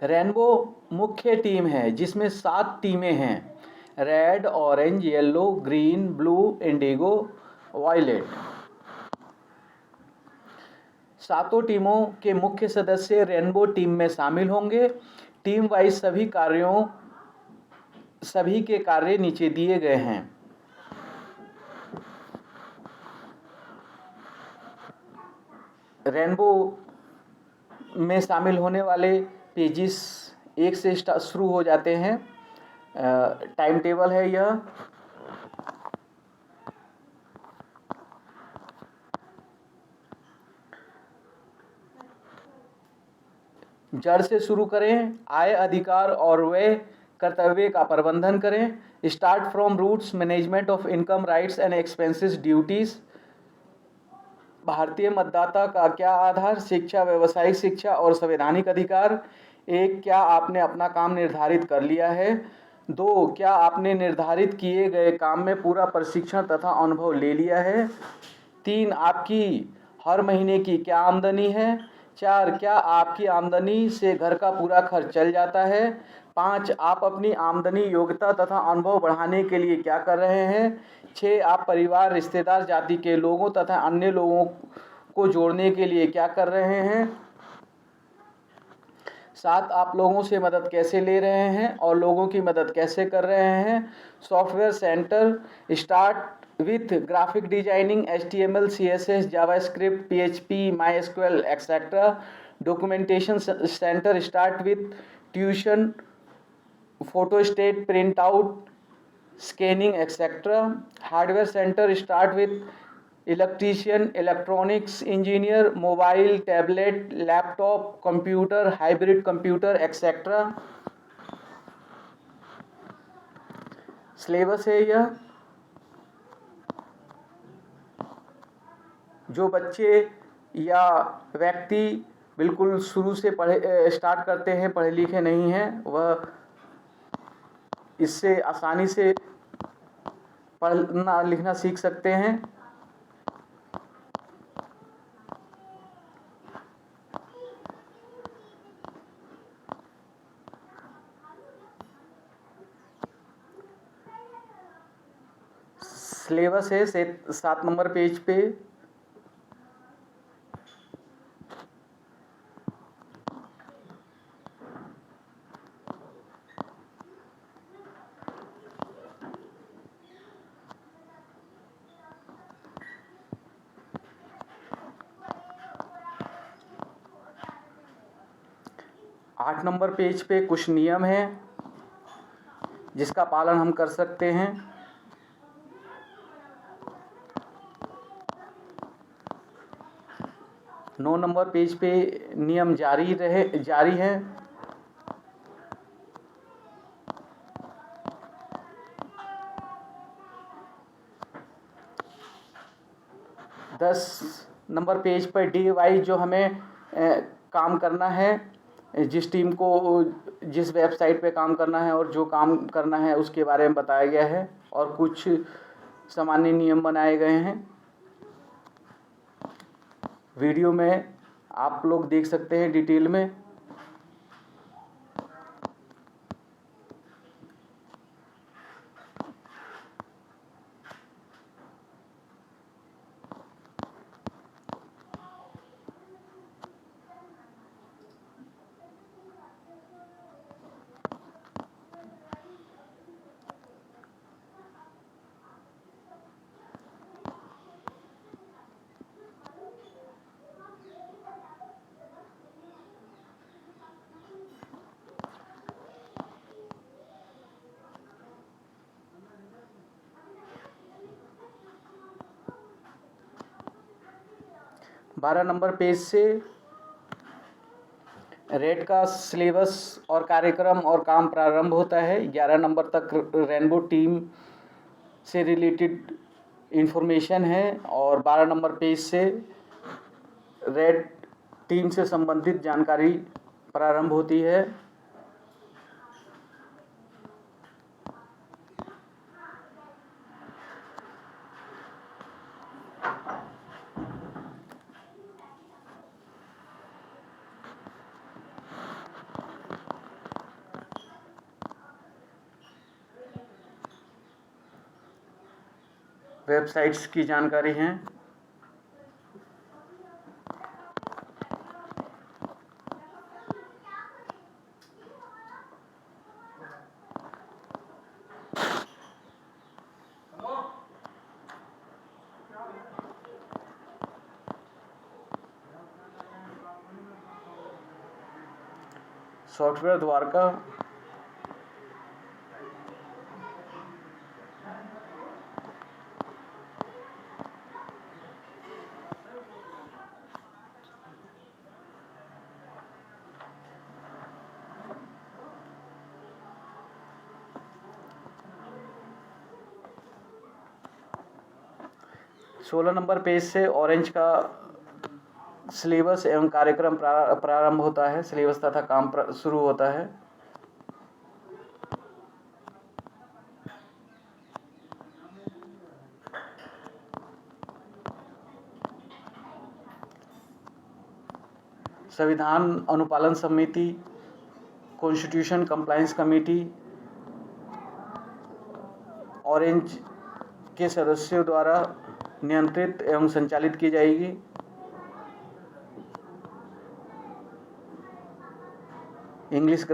Rainbow मुख्य team है जिसमें 7 टीमें हैं: red, orange, yellow, green, blue, indigo, violet. सातों टीमों के मुख्य सदस्य रेनबो टीम में शामिल होंगे। टीम वाइज सभी के कार्य नीचे दिए गए हैं। रेनबो में शामिल होने वाले पेजिस 1 से शुरू हो जाते हैं। टाइम टेबल है यह। जड़ से शुरू करें। आय, अधिकार और व्यय कर्तव्य का प्रबंधन करें। Start from roots, management of income, rights and expenses, duties. भारतीय मतदाता का क्या आधार? शिक्षा, व्यावसायिक शिक्षा और संवैधानिक अधिकार। 1, क्या आपने अपना काम निर्धारित कर लिया है? 2, क्या आपने निर्धारित किए गए काम में पूरा प्रशिक्षण तथा अनुभव ले लिया है? 3, आपकी हर महीने की क्या आमदनी है? 4, क्या आपकी आमदनी से घर का पूरा खर्च चल जाता है? 5, आप अपनी आमदनी, योग्यता तथा अनुभव बढ़ाने के लिए क्या कर रहे हैं? 6, आप परिवार, रिश्तेदार, जाति के लोगों तथा अन्य लोगों को जोड़ने के लिए क्या कर रहे हैं? 7, आप लोगों से मदद कैसे ले रहे हैं और लोगों की मदद कैसे कर रहे हैं? Software centre start with graphic designing, HTML, CSS, JavaScript, PHP, MySQL, etcetera. Documentation centre start with tuition, photostat, print out, scanning, etcetera. Hardware centre start with electrician, electronics engineer, mobile, tablet, laptop, computer, hybrid computer, etcetera. Syllabus है यह। जो बच्चे या व्यक्ति बिल्कुल शुरू से start करते हैं, पढ़े लिखे नहीं हैं, वह इससे आसानी से पढ़ना लिखना सीख सकते हैं। सिलेबस है 7 नंबर पेज पे। आठ नंबर पेज पे कुछ नियम हैं जिसका पालन हम कर सकते हैं। 9 नंबर पेज पे नियम जारी है। 10 number page per day wise जो हमें काम करना है, जिस टीम को जिस वेबसाइट पे काम करना है और जो काम करना है उसके बारे में बताया गया है और कुछ सामान्य नियम बनाए गए हैं। वीडियो में आप लोग देख सकते हैं डिटेल में। बारह नंबर पेज से रेड का सिलेबस और कार्यक्रम और काम प्रारंभ होता है। 11 नंबर तक रेनबो टीम से रिलेटेड इंफॉर्मेशन है और 12 नंबर पेज से रेड टीम से संबंधित जानकारी प्रारंभ होती है। वेबसाइट्स की जानकारी हैं। सॉफ्टवेयर द्वारका, सोलह नंबर पेज से ऑरेंज का सिलेबस एवं कार्यक्रम प्रारंभ होता है। सिलेबस तथा काम शुरू होता है। संविधान अनुपालन समिति, कॉन्स्टिट्यूशन कंप्लायंस कमेटी ऑरेंज के सदस्यों द्वारा नियंत्रित एवं संचालित की जाएगी। इंग्लिश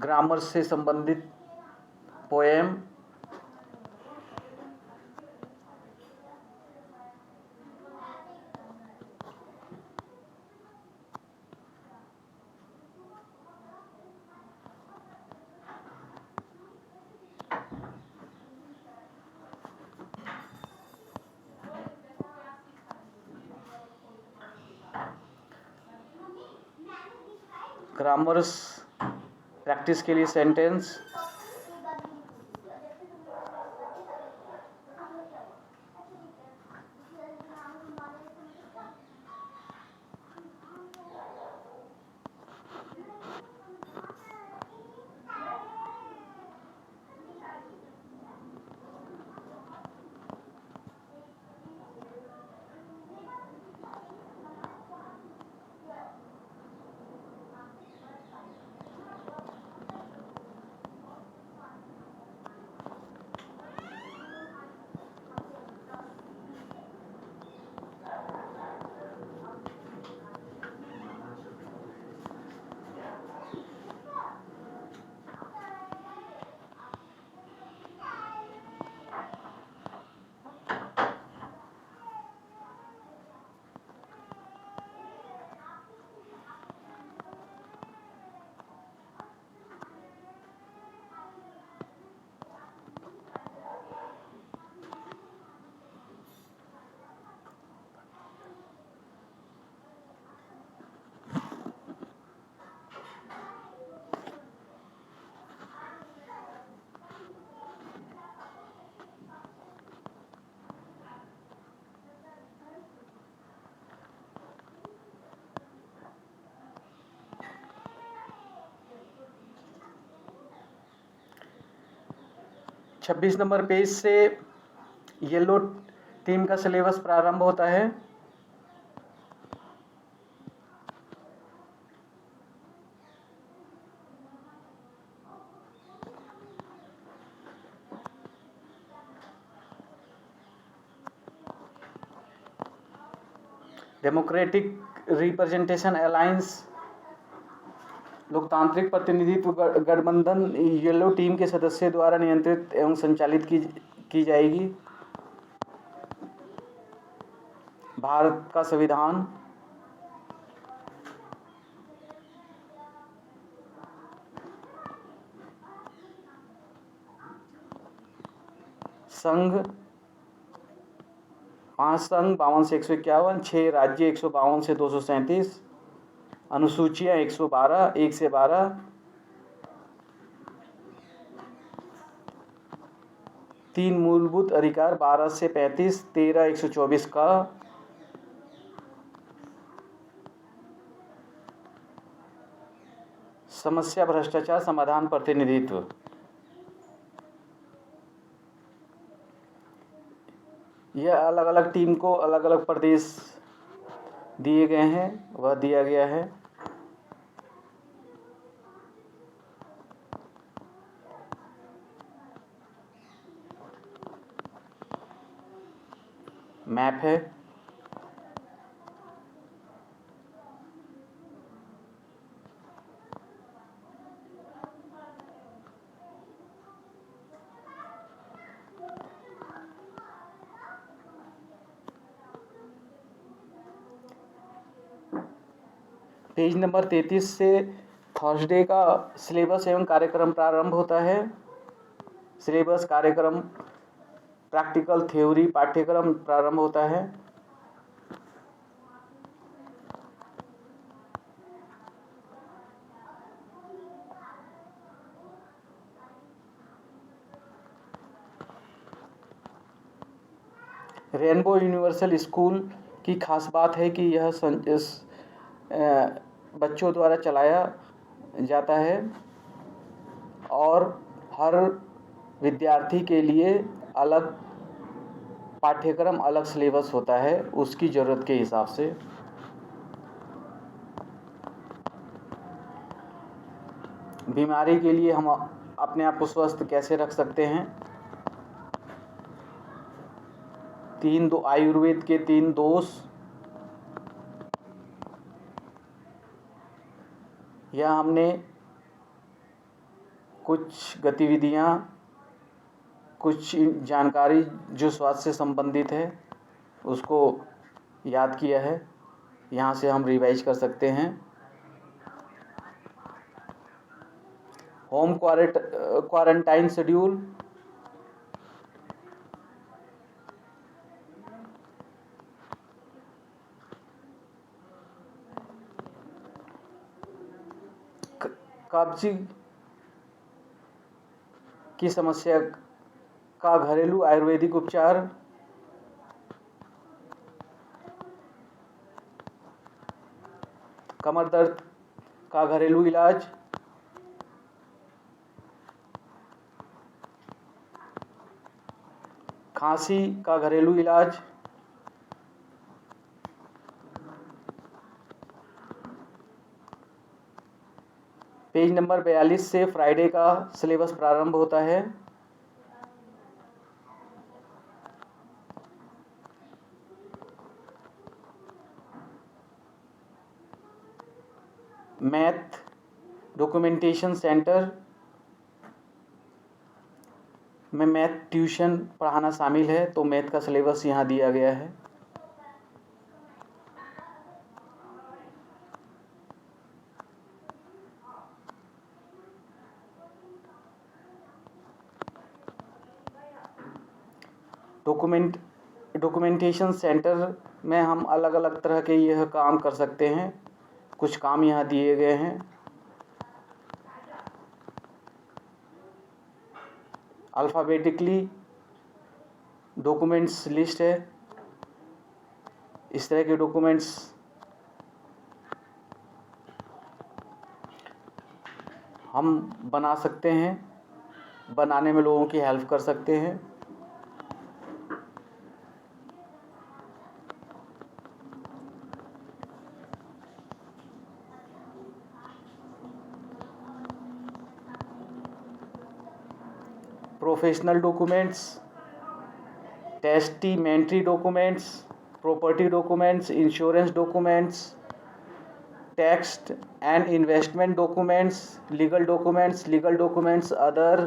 ग्रामर से संबंधित पोएम, ग्रामर्स प्रैक्टिस के लिए सेंटेंस, छब्बीस नंबर पेज से येलो टीम का सिलेबस प्रारंभ होता है। डेमोक्रेटिक रिप्रेजेंटेशन अलायंस, लोकतांत्रिक प्रतिनिधित्व गठबंधन येलो टीम के सदस्यों द्वारा नियंत्रित एवं संचालित की जाएगी। भारत का संविधान, संघ 5 संघ 52 से 151, 6 राज्य 152 से 237, अनुसूचियां 112 1 से 12, 3 मूलभूत अधिकार 12 से 35, 13 124 का, समस्या भ्रष्टाचार समाधान प्रतिनिधित्व। यह अलग अलग टीम को अलग अलग प्रदेश दिए गए हैं, वह दिया गया है। मैप है। पेज नंबर 33 से थर्सडे का सिलेबस एवं कार्यक्रम प्रारंभ होता है। सिलेबस, कार्यक्रम, प्रैक्टिकल, थ्योरी, पाठ्यक्रम प्रारंभ होता है। रेनबो यूनिवर्सल स्कूल की खास बात है कि यह बच्चों द्वारा चलाया जाता है और हर विद्यार्थी के लिए अलग पाठ्यक्रम, अलग सिलेबस होता है उसकी ज़रूरत के हिसाब से। बीमारी के लिए हम अपने आप को स्वस्थ कैसे रख सकते हैं? आयुर्वेद के 3 दोष, यह हमने कुछ गतिविधियां, कुछ जानकारी जो स्वास्थ्य से संबंधित है उसको याद किया है, यहाँ से हम रिवाइज कर सकते हैं। होम क्वारंटाइन शेड्यूल, कब्ज की समस्या का घरेलू आयुर्वेदिक उपचार, कमर दर्द का घरेलू इलाज, खांसी का घरेलू इलाज, पेज नंबर 42 से फ्राइडे का सिलेबस प्रारंभ होता है। मैथ डॉक्यूमेंटेशन सेंटर में मैथ ट्यूशन पढ़ाना शामिल है, तो मैथ का सिलेबस यहाँ दिया गया है। डॉक्यूमेंटेशन सेंटर में हम अलग अलग तरह के यह काम कर सकते हैं। कुछ काम यहाँ दिए गए हैं। अल्फ़ाबेटिकली डॉक्यूमेंट्स लिस्ट है। इस तरह के डॉक्यूमेंट्स हम बना सकते हैं, बनाने में लोगों की हेल्प कर सकते हैं। Professional documents, testamentary documents, property documents, insurance documents, tax and investment documents, legal documents, other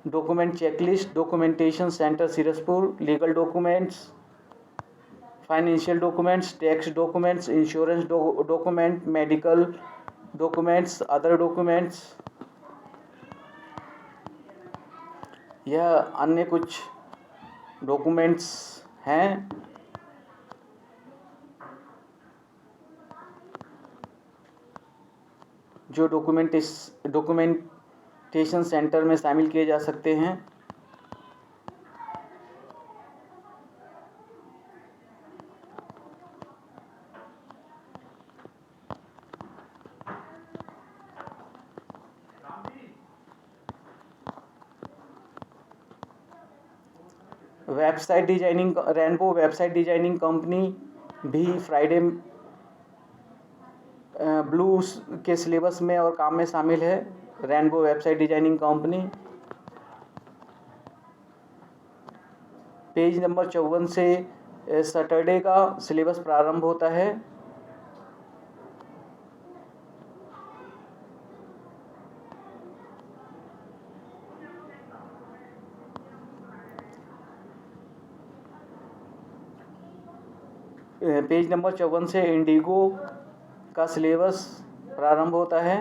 document checklist, documentation centre Sirsapur, legal documents, financial documents, tax documents, insurance document, medical documents, other documents. यह अन्य कुछ documents हैं जो documentation centre में शामिल किए जा सकते हैं। Website designing, rainbow website designing company भी फ्राइडे ब्लू के सिलेबस में और काम में शामिल है। Rainbow website designing company page number 54 से सैटरडे का सिलेबस प्रारंभ होता है। पेज नंबर 54 से इंडिगो का सिलेबस प्रारंभ होता है।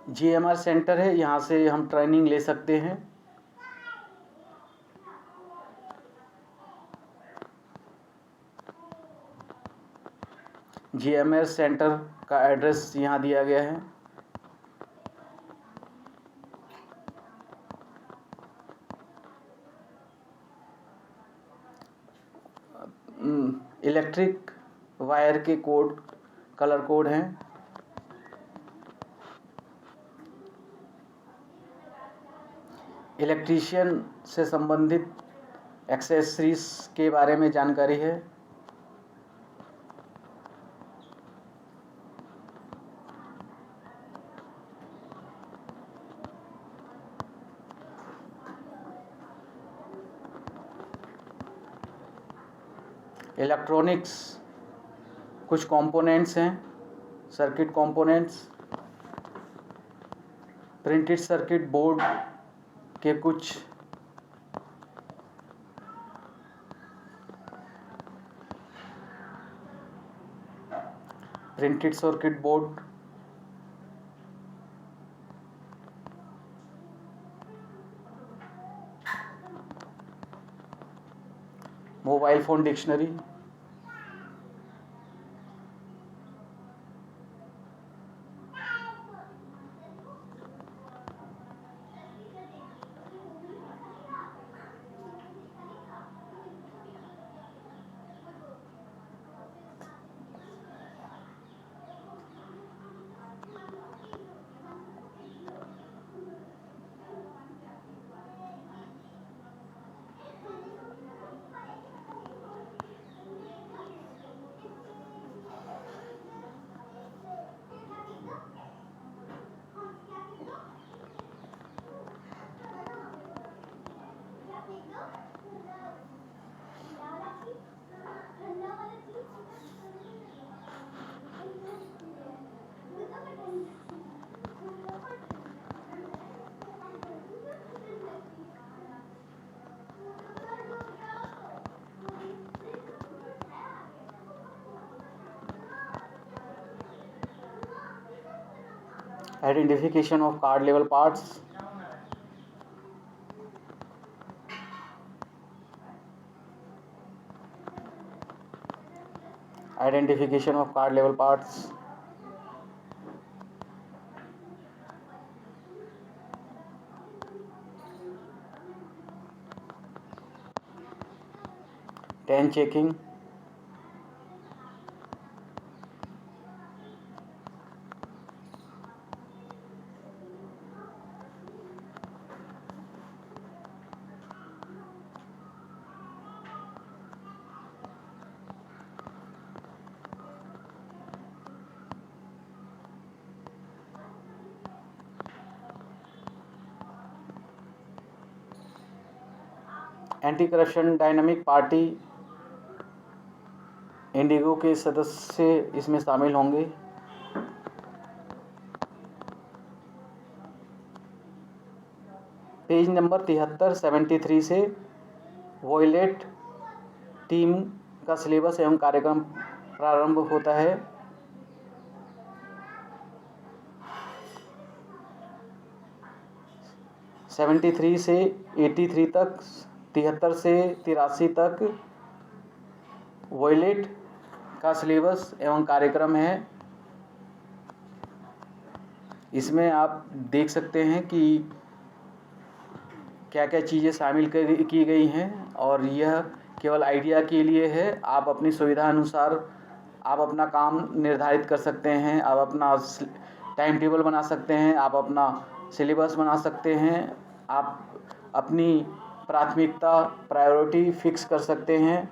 GMR सेंटर है, यहाँ से हम ट्रेनिंग ले सकते हैं। GMR सेंटर का एड्रेस यहाँ दिया गया है। इलेक्ट्रिक वायर के कोड, कलर कोड हैं। इलेक्ट्रीशियन से संबंधित एक्सेसरीज के बारे में जानकारी है। इलेक्ट्रॉनिक्स कुछ कंपोनेंट्स हैं, circuit components. Printed circuit board के कुछ printed circuit board, mobile phone dictionary, identification of card level parts, identification of card level parts, ten checking, anti corruption dynamic party Indigo के सदस्य इसमें शामिल होंगे। पेज नंबर 73 से violet team का syllabus एवं कार्यक्रम प्रारंभ होता है। (73) से 83 तक, 73 से 83 तक वॉयलेट का सिलेबस एवं कार्यक्रम है। इसमें आप देख सकते हैं कि क्या क्या चीज़ें शामिल की गई हैं और यह केवल आइडिया के लिए है। आप अपनी सुविधा अनुसार आप अपना काम निर्धारित कर सकते हैं, आप अपना टाइम टेबल बना सकते हैं, आप अपना सिलेबस बना सकते हैं, आप अपनी प्राथमिकता प्रायोरिटी फिक्स कर सकते हैं।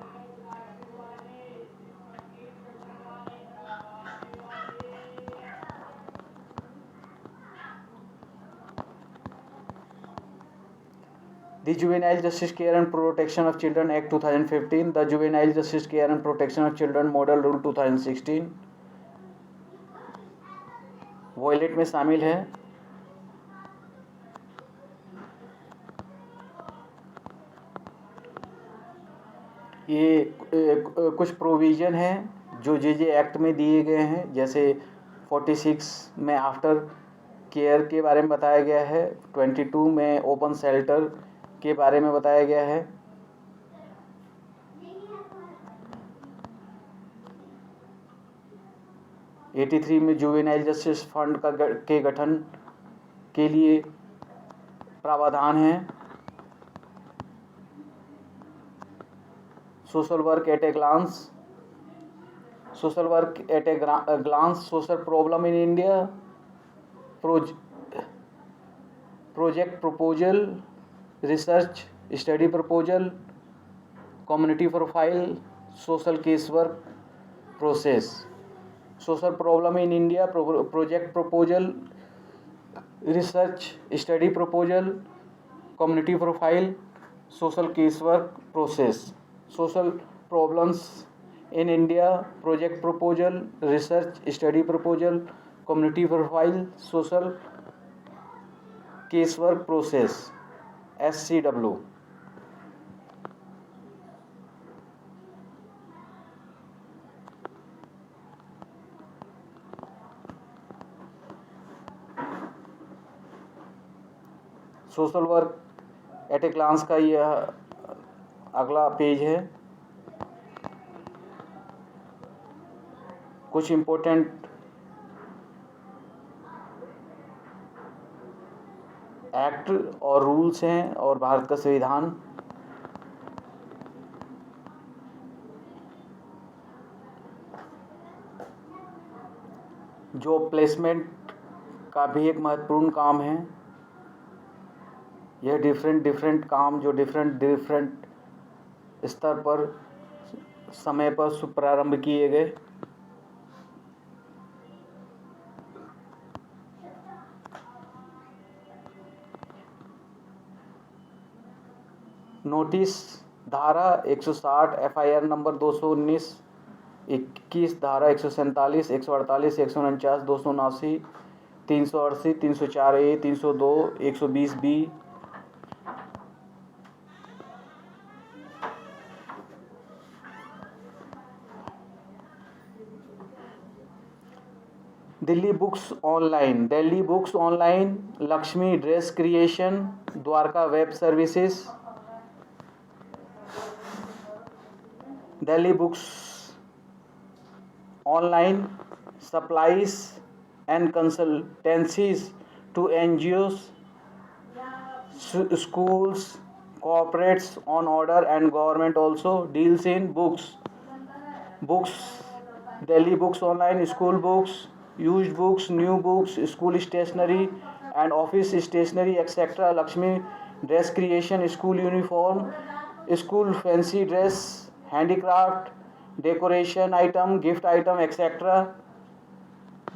The Juvenile Justice Care and Protection of Children Act 2015, the Juvenile Justice Care and Protection of Children Model Rule 2016 violet में शामिल है। ये कुछ प्रोविज़न हैं जो जे एक्ट में दिए गए हैं, जैसे 46 में आफ्टर केयर के बारे में बताया गया है, 22 में ओपन शेल्टर के बारे में बताया गया है, 83 में जुवेनाइल जस्टिस फंड के गठन के लिए प्रावधान है। Social work at a glance, social work at a glance, social problem in India, project proposal, research study proposal, community profile, social case work process. Social problem in India, project proposal, research study proposal, community profile, social case work process. Social problems in India, project proposal, research study proposal, community profile, social case work process, SCW। Social work at a glance का यह अगला page है। कुछ important act और rules हैं और भारत का संविधान। जॉब प्लेसमेंट का भी एक महत्वपूर्ण काम है। यह डिफरेंट काम जो डिफरेंट स्तर पर समय पर प्रारंभ किए गए। नोटिस धारा 160, FIR नंबर 219, 21 धारा 147, 148, 149, 279, 380, 304A, 302, 120B। Delhi books online, Lakshmi dress creation, Dwarka web services. Delhi books online supplies and consultancies to NGOs, schools, corporates on order, and government also deals in books. Delhi books online, school books, used books, new books, school stationery and office stationery, etc. Lakshmi dress creation, school uniform, school fancy dress, handicraft, decoration item, gift item, etc.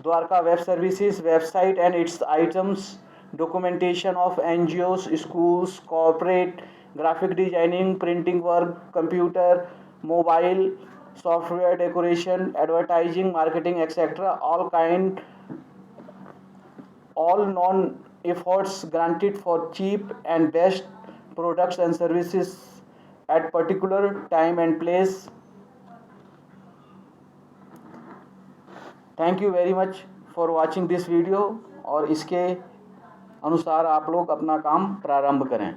Dwarka Web Services website and its items, documentation of NGOs, schools, corporate, graphic designing, printing work, computer, mobile, software, decoration, advertising, marketing, etc. All non efforts granted for cheap and best products and services at particular time and place. Thank you very much for watching this video. और इसके अनुसार आप लोग अपना काम प्रारंभ करें।